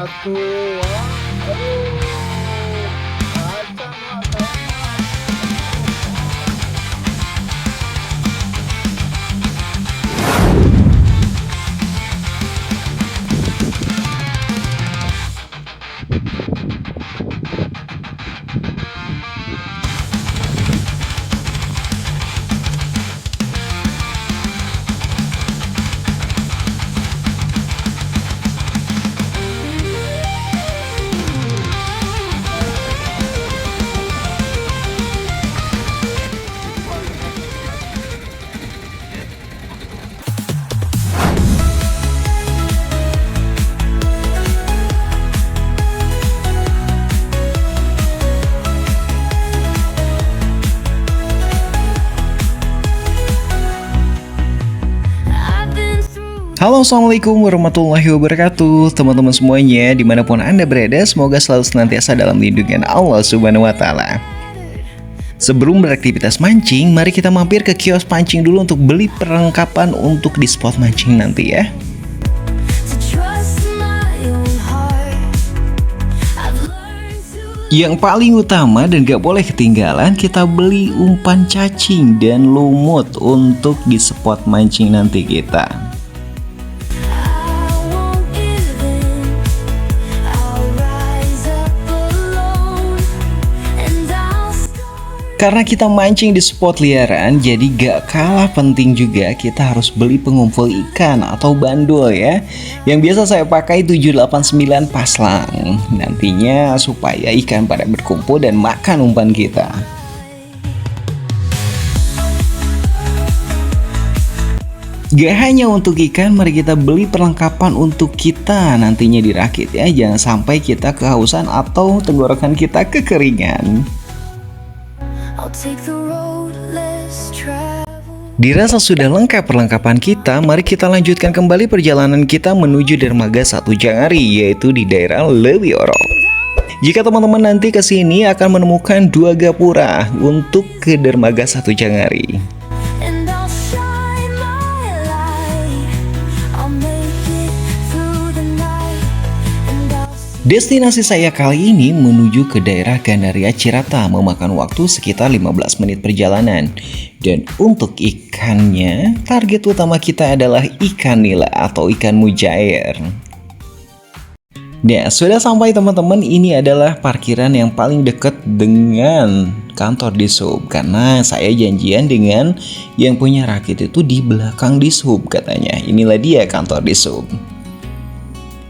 wabarakatuh. Aduh, kacamata. Halo, assalamualaikum warahmatullahi wabarakatuh. Teman-teman semuanya dimanapun anda berada, semoga selalu senantiasa dalam lindungan Allah Subhanahu wa Ta'ala. Sebelum beraktivitas mancing, mari kita mampir ke kios pancing dulu untuk beli perlengkapan untuk di spot mancing nanti ya. Yang paling utama dan gak boleh ketinggalan, kita beli umpan cacing dan lumut untuk di spot mancing nanti kita. Karena kita mancing di spot liaran, jadi gak kalah penting juga kita harus beli pengumpul ikan atau bandul ya. Yang biasa saya pakai 789 paslang. Nantinya supaya ikan pada berkumpul dan makan umpan kita. Gak hanya untuk ikan, mari kita beli perlengkapan untuk kita nantinya dirakit ya. Jangan sampai kita kehausan atau tenggorokan kita kekeringan. Dirasa sudah lengkap perlengkapan kita, mari kita lanjutkan kembali perjalanan kita menuju dermaga Satu Jangari, yaitu di daerah Lewioro. Jika teman-teman nanti ke sini akan menemukan dua gapura untuk ke dermaga Satu Jangari. Destinasi saya kali ini menuju ke daerah Gandaria Cirata, memakan waktu sekitar 15 menit perjalanan. Dan untuk ikannya, target utama kita adalah ikan nila atau ikan mujair. Nah, sudah sampai teman-teman, ini adalah parkiran yang paling dekat dengan kantor Dishub. Karena saya janjian dengan yang punya rakit itu di belakang Dishub katanya. Inilah dia kantor Dishub.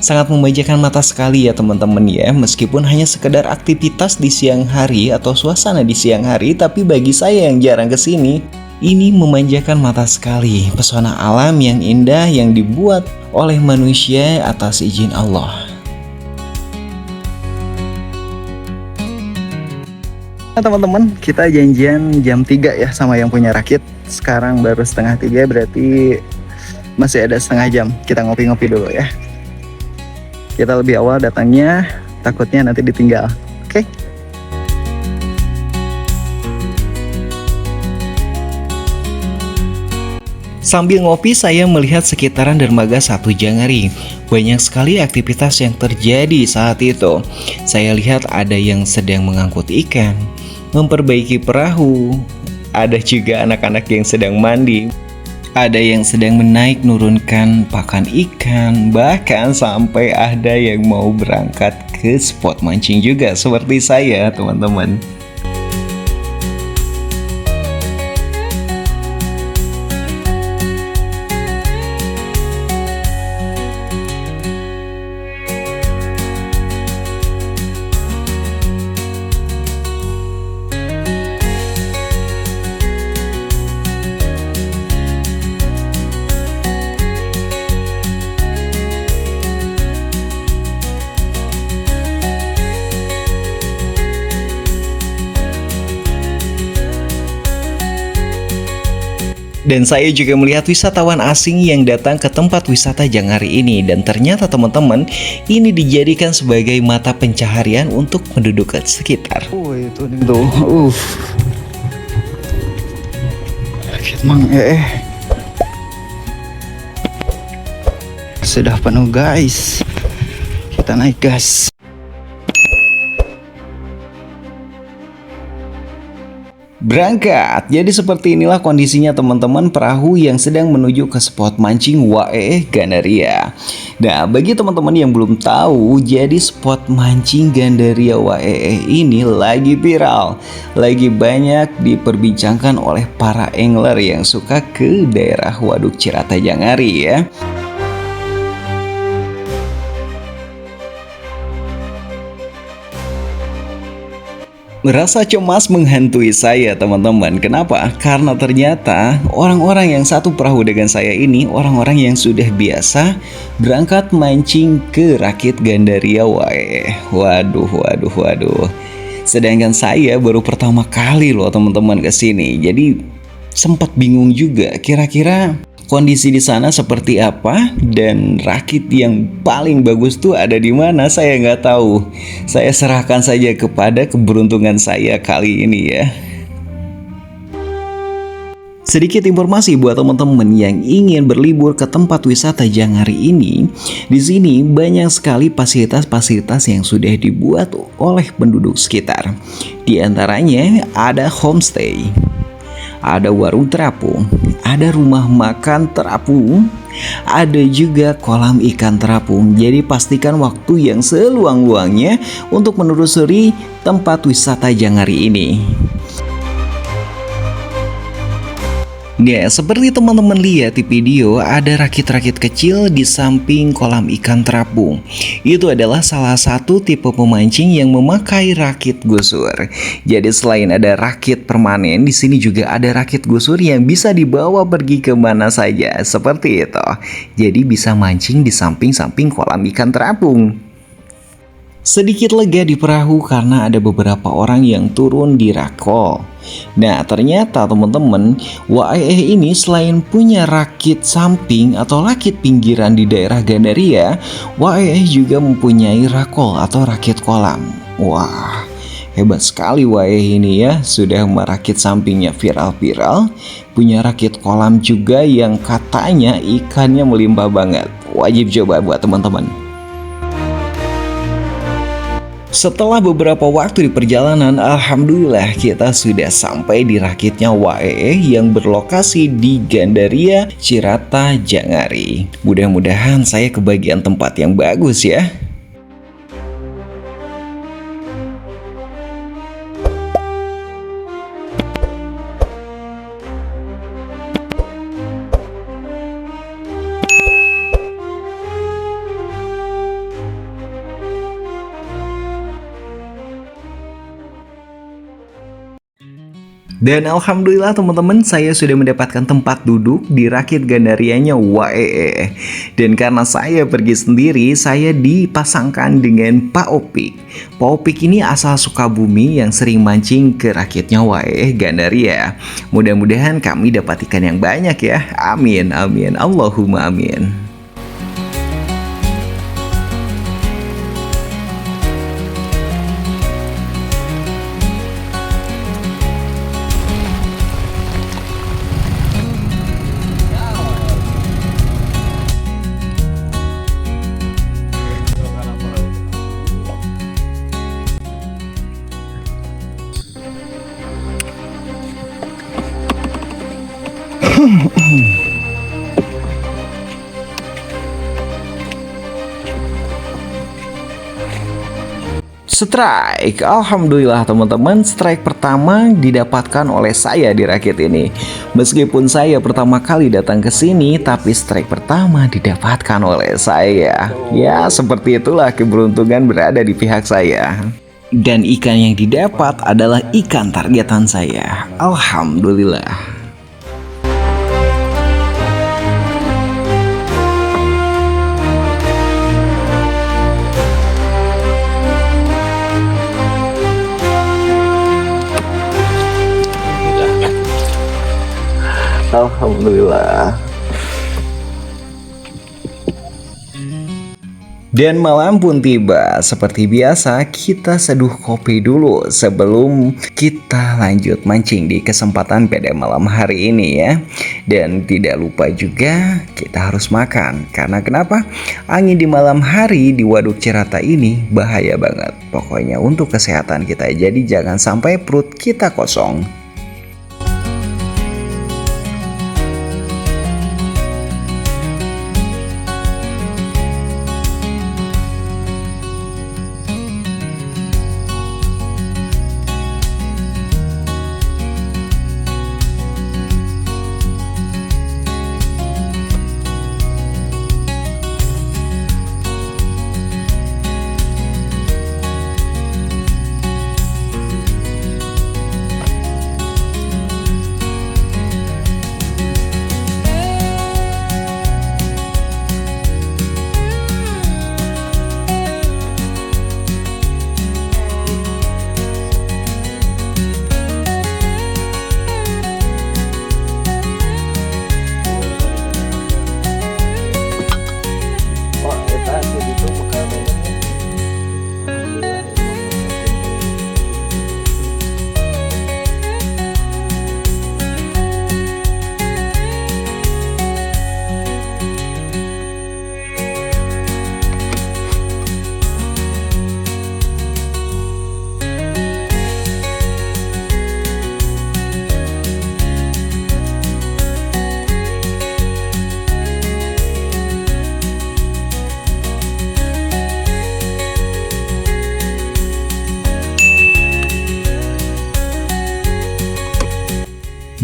Sangat memanjakan mata sekali ya teman-teman ya, meskipun hanya sekedar aktivitas di siang hari atau suasana di siang hari, tapi bagi saya yang jarang kesini, ini memanjakan mata sekali. Pesona alam yang indah yang dibuat oleh manusia atas izin Allah. Nah teman-teman, kita janjian jam 3 ya sama yang punya rakit. Sekarang baru setengah 3, berarti masih ada setengah jam. Kita ngopi-ngopi dulu ya. Kita lebih awal datangnya, takutnya nanti ditinggal. Oke? Sambil ngopi, saya melihat sekitaran dermaga Satu Jangari. Banyak sekali aktivitas yang terjadi saat itu. Saya lihat ada yang sedang mengangkut ikan, memperbaiki perahu, ada juga anak-anak yang sedang mandi. Ada yang sedang menaik nurunkan pakan ikan, bahkan sampai ada yang mau berangkat ke spot mancing juga seperti saya teman-teman. Dan saya juga melihat wisatawan asing yang datang ke tempat wisata Jangari ini. Dan ternyata teman-teman, ini dijadikan sebagai mata pencaharian untuk penduduk sekitar. Itu nih tuh. Rakit mang sudah penuh guys. kita naik gas. Berangkat. Jadi seperti inilah kondisinya teman-teman perahu yang sedang menuju ke spot mancing WAEE Gandaria. Nah, bagi teman-teman yang belum tahu, jadi spot mancing Gandaria WAEE ini lagi viral, lagi banyak diperbincangkan oleh para angler yang suka ke daerah Waduk Cirata Jangari ya. Rasa cemas menghantui saya teman-teman. Kenapa? Karena ternyata orang-orang yang satu perahu dengan saya ini orang-orang yang sudah biasa berangkat mancing ke Rakit Gandaria WAEE. Waduh. Sedangkan saya baru pertama kali loh teman-teman ke sini. Jadi sempat bingung juga kira-kira kondisi di sana seperti apa dan rakit yang paling bagus tuh ada di mana, saya nggak tahu. Saya serahkan saja kepada keberuntungan saya kali ini ya. Sedikit informasi buat teman-teman yang ingin berlibur ke tempat wisata Jangari ini. Di sini banyak sekali fasilitas-fasilitas yang sudah dibuat oleh penduduk sekitar. Di antaranya ada homestay, ada warung terapung, ada rumah makan terapung, ada juga kolam ikan terapung. Jadi pastikan waktu yang seluang-luangnya untuk menelusuri tempat wisata Jangari ini. Ya, seperti teman-teman lihat di video, ada rakit-rakit kecil di samping kolam ikan terapung. Itu adalah salah satu tipe pemancing yang memakai rakit gusur. Jadi selain ada rakit permanen, di sini juga ada rakit gusur yang bisa dibawa pergi kemana saja, seperti itu. Jadi bisa mancing di samping-samping kolam ikan terapung. Sedikit lega di perahu karena ada beberapa orang yang turun di rakol. Nah, ternyata teman-teman, WAEE ini selain punya rakit samping atau rakit pinggiran di daerah Gandaria, WAEE juga mempunyai rakol atau rakit kolam. Wah, hebat sekali WAEE ini ya, sudah merakit sampingnya viral-viral, punya rakit kolam juga yang katanya ikannya melimpah banget. Wajib coba buat teman-teman. Setelah beberapa waktu di perjalanan, alhamdulillah kita sudah sampai di rakitnya WAEE yang berlokasi di Gandaria Cirata Jangari. Mudah-mudahan saya kebagian tempat yang bagus ya. Dan alhamdulillah teman-teman, saya sudah mendapatkan tempat duduk di rakit Gandarianya WAEE. Dan karena saya pergi sendiri, saya dipasangkan dengan Pak Opik. Pak Opik ini asal Sukabumi yang sering mancing ke rakitnya WAEE Gandaria. Mudah-mudahan kami dapat ikan yang banyak ya. Amin, amin, Allahumma amin. Strike, alhamdulillah teman-teman, strike pertama didapatkan oleh saya di rakit ini. Meskipun saya pertama kali datang ke sini, tapi strike pertama didapatkan oleh saya. Ya, seperti itulah keberuntungan berada di pihak saya. Dan ikan yang didapat adalah ikan targetan saya. Alhamdulillah. Alhamdulillah. Dan malam pun tiba. Seperti biasa, kita seduh kopi dulu sebelum kita lanjut mancing di kesempatan pada malam hari ini ya. Dan tidak lupa juga kita harus makan. Karena kenapa? Angin di malam hari di Waduk Cirata ini bahaya banget. Pokoknya untuk kesehatan kita. Jadi jangan sampai perut kita kosong.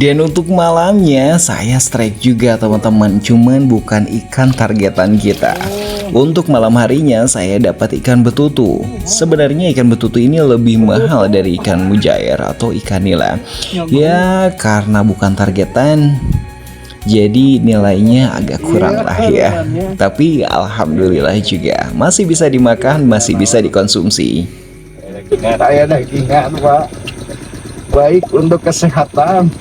Dan untuk malamnya saya strike juga teman-teman, cuman bukan ikan targetan kita. Untuk malam harinya saya dapat ikan betutu. Sebenarnya ikan betutu ini lebih mahal dari ikan mujair atau ikan nila. Ya karena bukan targetan, jadi nilainya agak kurang lah ya. Tapi alhamdulillah juga masih bisa dimakan, masih bisa dikonsumsi. Saya dagingan Pak, baik untuk kesehatan.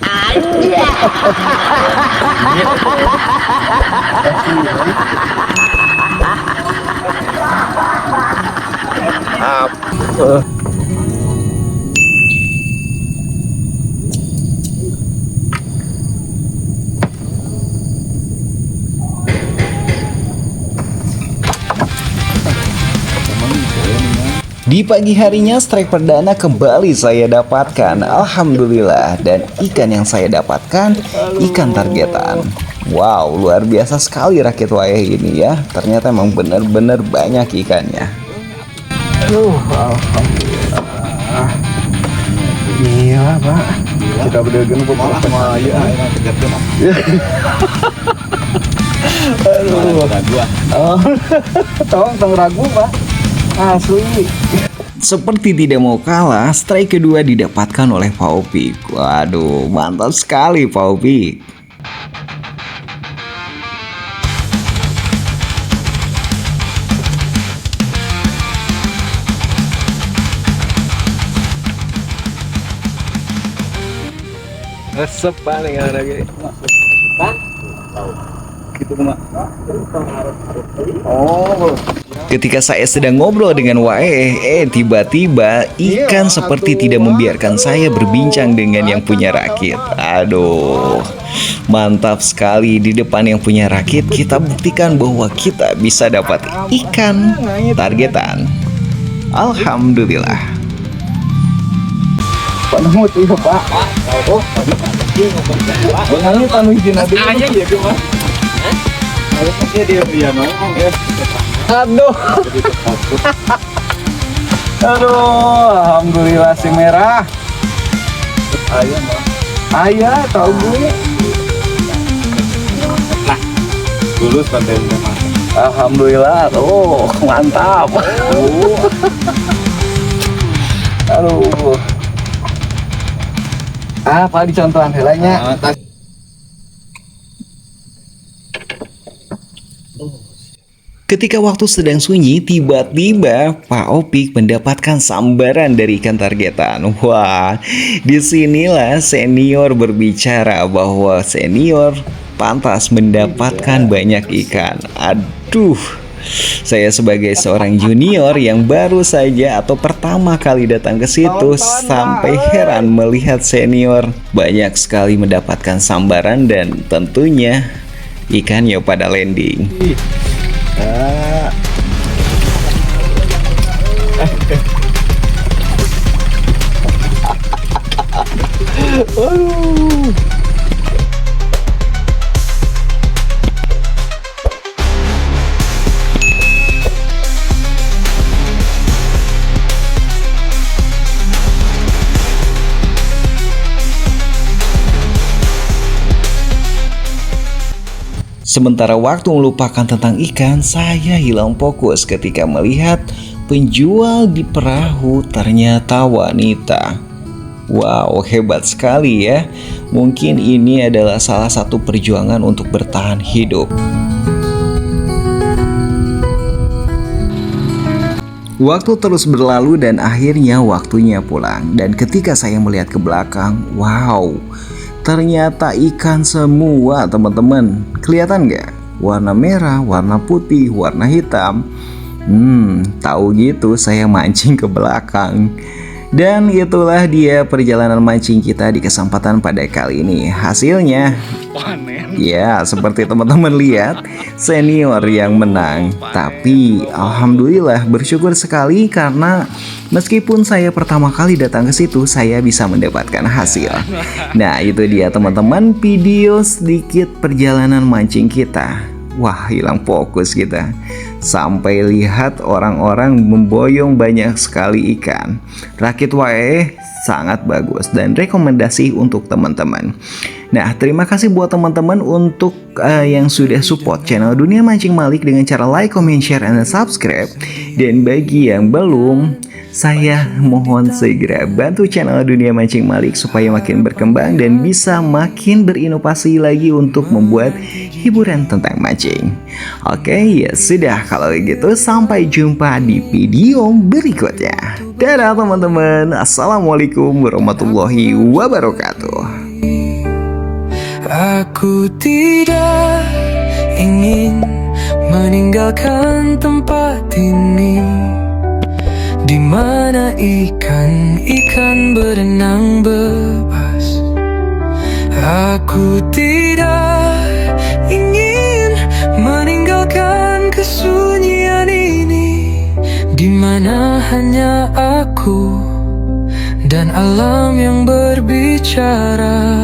Di pagi harinya strike perdana kembali saya dapatkan, alhamdulillah. Dan ikan yang saya dapatkan ikan targetan. Wow, luar biasa sekali rakit wayah ini ya. Ternyata emang benar-benar banyak ikannya. Alhamdulillah. Iya Pak, kita berdagang Pak sama ayah. Aduh, tong ragu Pak, asli. Seperti tidak mau kalah, strike kedua didapatkan oleh Pak Opik. Waduh, mantap sekali Pak Opik. Resep paling ada lagi. Gitu Mak. Oh. Ketika saya sedang ngobrol dengan Wae, tiba-tiba ikan seperti tidak membiarkan saya berbincang dengan yang punya rakit. Aduh, mantap sekali. Di depan yang punya rakit, kita buktikan bahwa kita bisa dapat ikan targetan. Alhamdulillah. Pak Namut iya Pak. Oh, Bang tanu izin aja ya Mas. Ayo dia ngomong ya. Aduh. Aduh, alhamdulillah si merah. Ayah Bang. Ayah tahu gue. Nah, lulus kontennya Mas. Alhamdulillah, tuh mantap. Aduh. Apa dicontohan helanya? Ketika waktu sedang sunyi, tiba-tiba Pak Opik mendapatkan sambaran dari ikan targetan. Wah, disinilah senior berbicara bahwa senior pantas mendapatkan banyak ikan. Aduh, Saya sebagai seorang junior yang baru saja atau pertama kali datang ke situ sampai heran melihat senior banyak sekali mendapatkan sambaran dan tentunya ikannya pada landing. Sementara waktu melupakan tentang ikan, saya hilang fokus ketika melihat penjual di perahu ternyata wanita. Wow, hebat sekali ya. Mungkin ini adalah salah satu perjuangan untuk bertahan hidup. Waktu terus berlalu dan akhirnya waktunya pulang. Dan ketika saya melihat ke belakang, wow, ternyata ikan semua teman-teman. Kelihatan nggak? Warna merah, warna putih, warna hitam. Tahu gitu saya mancing ke belakang. Dan itulah dia perjalanan mancing kita di kesempatan pada kali ini. Hasilnya ya seperti teman-teman lihat, senior yang menang. Tapi alhamdulillah bersyukur sekali karena meskipun saya pertama kali datang ke situ, saya bisa mendapatkan hasil. Nah, itu dia teman-teman, video sedikit perjalanan mancing kita. Wah, hilang fokus kita. Sampai lihat orang-orang memboyong banyak sekali ikan. Rakit wae sangat bagus dan rekomendasi untuk teman-teman. Nah, terima kasih buat teman-teman untuk yang sudah support channel Dunia Mancing Malik dengan cara like, comment, share, and subscribe. Dan bagi yang belum, saya mohon segera bantu channel Dunia Mancing Malik supaya makin berkembang dan bisa makin berinovasi lagi untuk membuat hiburan tentang mancing. Oke, ya sudah, kalau gitu sampai jumpa di video berikutnya. Dadah teman-teman, assalamualaikum warahmatullahi wabarakatuh. Aku tidak ingin meninggalkan tempat ini, di mana ikan-ikan berenang bebas. Aku tidak ingin meninggalkan kesunyian ini, di mana hanya aku dan alam yang berbicara.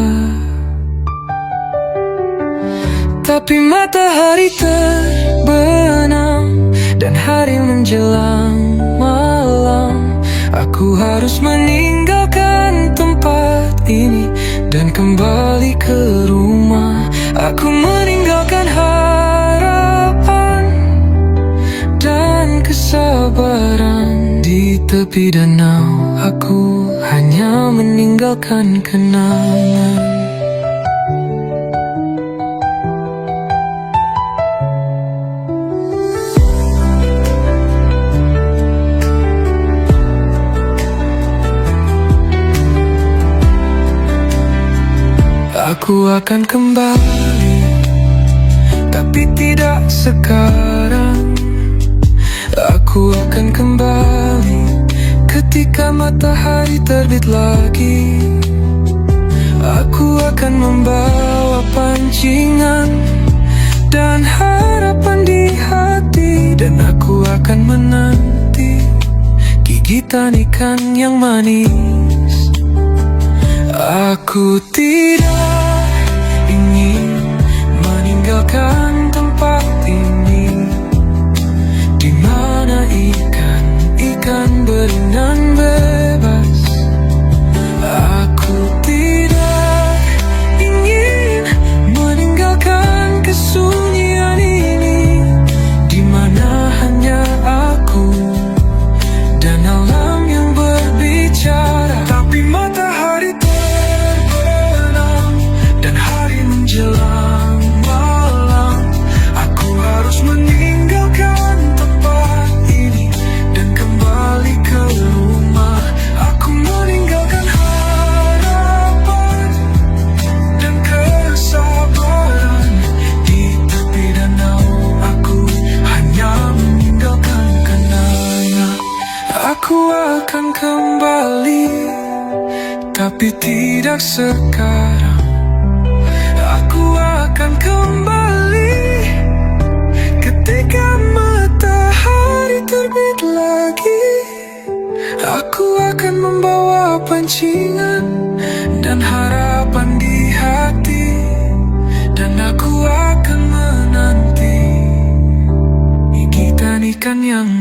Tapi matahari terbenam dan hari menjelang malam. Aku harus meninggalkan tempat ini dan kembali ke rumah. Aku meninggalkan harapan dan kesabaran di tepi danau. Aku hanya meninggalkan kenangan. Aku akan kembali, tapi tidak sekarang. Aku akan kembali ketika matahari terbit lagi. Aku akan membawa pancingan dan harapan di hati, dan aku akan menanti gigitan ikan yang manis. Aku tidak ingin meninggalkan tempat ini, di mana ikan-ikan berenang bebas. Aku tidak ingin meninggalkan kesunyian ini, di mana hanya aku dan alam yang berbicara. Tapi matahari terbenam dan hari menjelang malam. Aku harus meninggalkan tempat ini dan kembali ke rumah. tapi tidak sekarang. Aku akan kembali ketika matahari terbit lagi. Aku akan membawa pancingan dan harapan di hati, dan aku akan menanti gigitan ikan yang